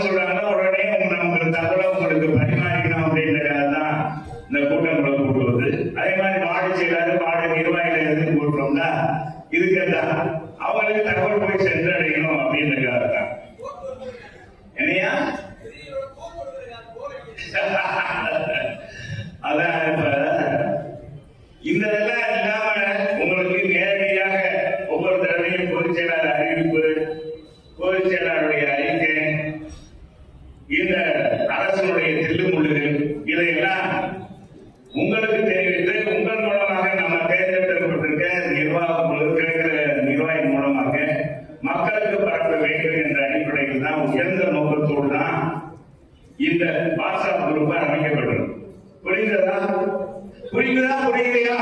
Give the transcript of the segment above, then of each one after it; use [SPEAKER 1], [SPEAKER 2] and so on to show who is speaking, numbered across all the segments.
[SPEAKER 1] சொல்றாங்க, உடனே நமக்கு தகவலை உங்களுக்கு பரிமாறிக்கணும் அப்படின்றதுக்காக தான் இந்த கூட்டங்களை கூட்டுவது. அதே மாதிரி வார்டு செயலாளர் வார்டு நிர்வாகிகள் எதுக்கு கூட்டுறோம்னா இதுக்கு தான் அவங்களுக்கு தகவல் போய் சென்றடையணும் அப்படின்றதுக்காக தான். என்னையா அதான் இப்ப இந்த இதெல்லாம் இல்லாம உங்களுக்கு நேரடியாக ஒவ்வொரு தடவையும் பொதுச் செயலாளர் அறிவிப்பு, பொதுச் செயலாளருடைய அறிக்கை, இந்த அரசனுடைய தில்லுமுள்ளுகள் இதையெல்லாம் உங்களுக்கு தெரிவித்து உங்கள் மூலமாக நம்ம தேர்ந்தெடுக்கப்பட்டிருக்க நிர்வாகி மூலமாக மக்களுக்கு பரப்ப வேண்டும் என்ற அடிப்படையில் தான் உயர்ந்த நோக்கத்தோடு தான் இந்த வாட்ஸ்அப் குரூப் அமைக்கப்படும். புரிந்ததா? புரியுதா? புரியலையா?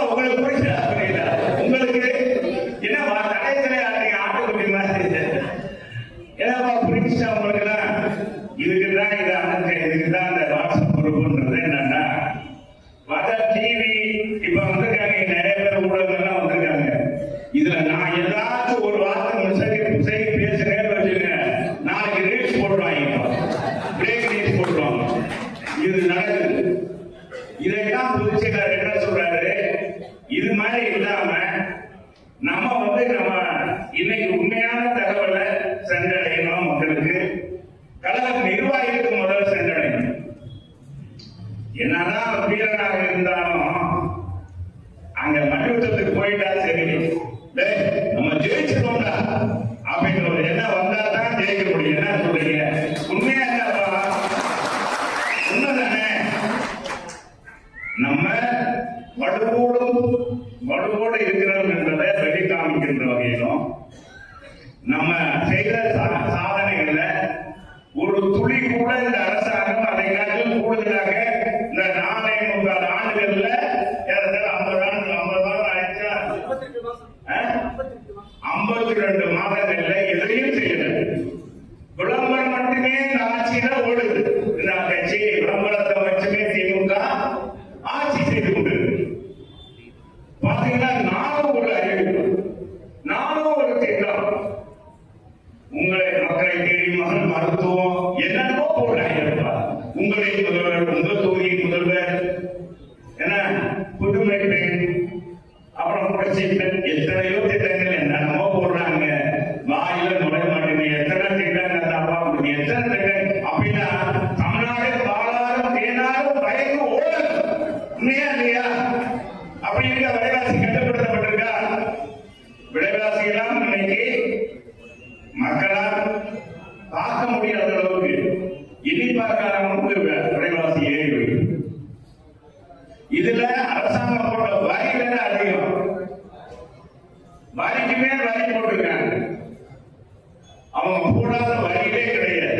[SPEAKER 1] உங்களுக்கு புரியுதா? புரியுதா? உங்களுக்கு என்ன தலையத்திலே ஆட்டுக்குட்டி மாதிரி என்னப்பா புரிஞ்சுச்சா உங்களுக்கு? இதுக்குதான் இது அமைச்ச, இதுக்குதான் இந்த வாட்ஸ்அப் குரூப்ன்றது. என்னன்னா டிவி இப்ப வந்திருக்காங்க, நிறைய பேர் ஊடகங்கள்லாம் வந்திருக்காங்க. இதுல நான் ஏதாச்சும் ஒரு வார்த்தை பேசுறேன்னு வச்சுங்க, நாளைக்கு ரீல்ஸ் போட்டுருவாங்க, பிரேக் ரீல்ஸ் போட்டுருவாங்க. இது நடக்குது. இதைத்தான் பொதுச் செயலாளர் என்ன சொல்றாரு, இது மாதிரி இல்லாம நம்ம இன்னைக்கு உண்மையான தகவலை சென்றடையணும் மக்களுக்கு. கழக நிர்வாகிகளுக்கு முதல்ல சென்றடையணும். என்னதான் வீரனாக இருந்தாலும் அங்க மணிவட்டத்துக்கு போயிட்டா சரி, நம்ம ஜெயிச்சிருக்கோம்டா அப்படின்ற ஒரு எண்ணம் வந்தா தான் ஜெயிக்க முடியும். என்ன சொல்றீங்க? உண்மையா இல்லப்பா? உண்மைதானே? நம்ம வலுவோடு இருக்கிறோம் என்பதை வெளி காமிக்கின்ற வகையிலும் நம்ம செய்த சாதனைகள்ல ஒரு துளி கூட இந்த அரசாங்கம் அதை காட்டிலும் கூடுதலாக இந்த 4 ஆண்டுகள்ல 50 ஆயிடுச்சா, 52 மாதங்கள்ல எதையும் செய்யல. விளம்பரம் மட்டுமே இந்த ஆட்சியில ஓடுது. இந்த கட்சி விளம்பரத்தை வச்சுமே திமுக ஆட்சி செய்து கொண்டு பாத்தீங்கன்னா, நானும் ஒரு அறிவிப்பு, நானும் ஒரு திட்டம், உங்களை மக்களை தேடி மகன் மருத்துவம் என்னென்னோ போடுறாங்க. உங்களை முதல்வர், உங்கள் தொகுதியின் முதல்வர், என்ன புதுமை பெண், அப்புறம் புரட்சி பெண், எத்தனையோ திட்டங்கள் என்னென்னமோ போடுறாங்க. வாயில நுழைய மாட்டேங்க. எத்தனை திட்டங்கள் அப்பா, எத்தனை திட்டம் அப்படின்னா தமிழ்நாடு பாலாரும் தேனாரும் பயந்து ஓடல். உண்மையா இல்லையா? அப்படி இருக்க விலைவாசி கட்டுப்படுத்தப்பட்டிருக்கா? விலைவாசி எல்லாம் இன்னைக்கு மக்களால் பார்க்க முடியாத அளவுக்கு இனி பார்க்காதவங்களுக்கு விலைவாசி ஏறி. இதுல அரசாங்கம் போட்ட வரி வேற அதிகம். வரிக்கு மேல் வரி போட்டிருக்காங்க. அவங்க போடாத வரியே கிடையாது.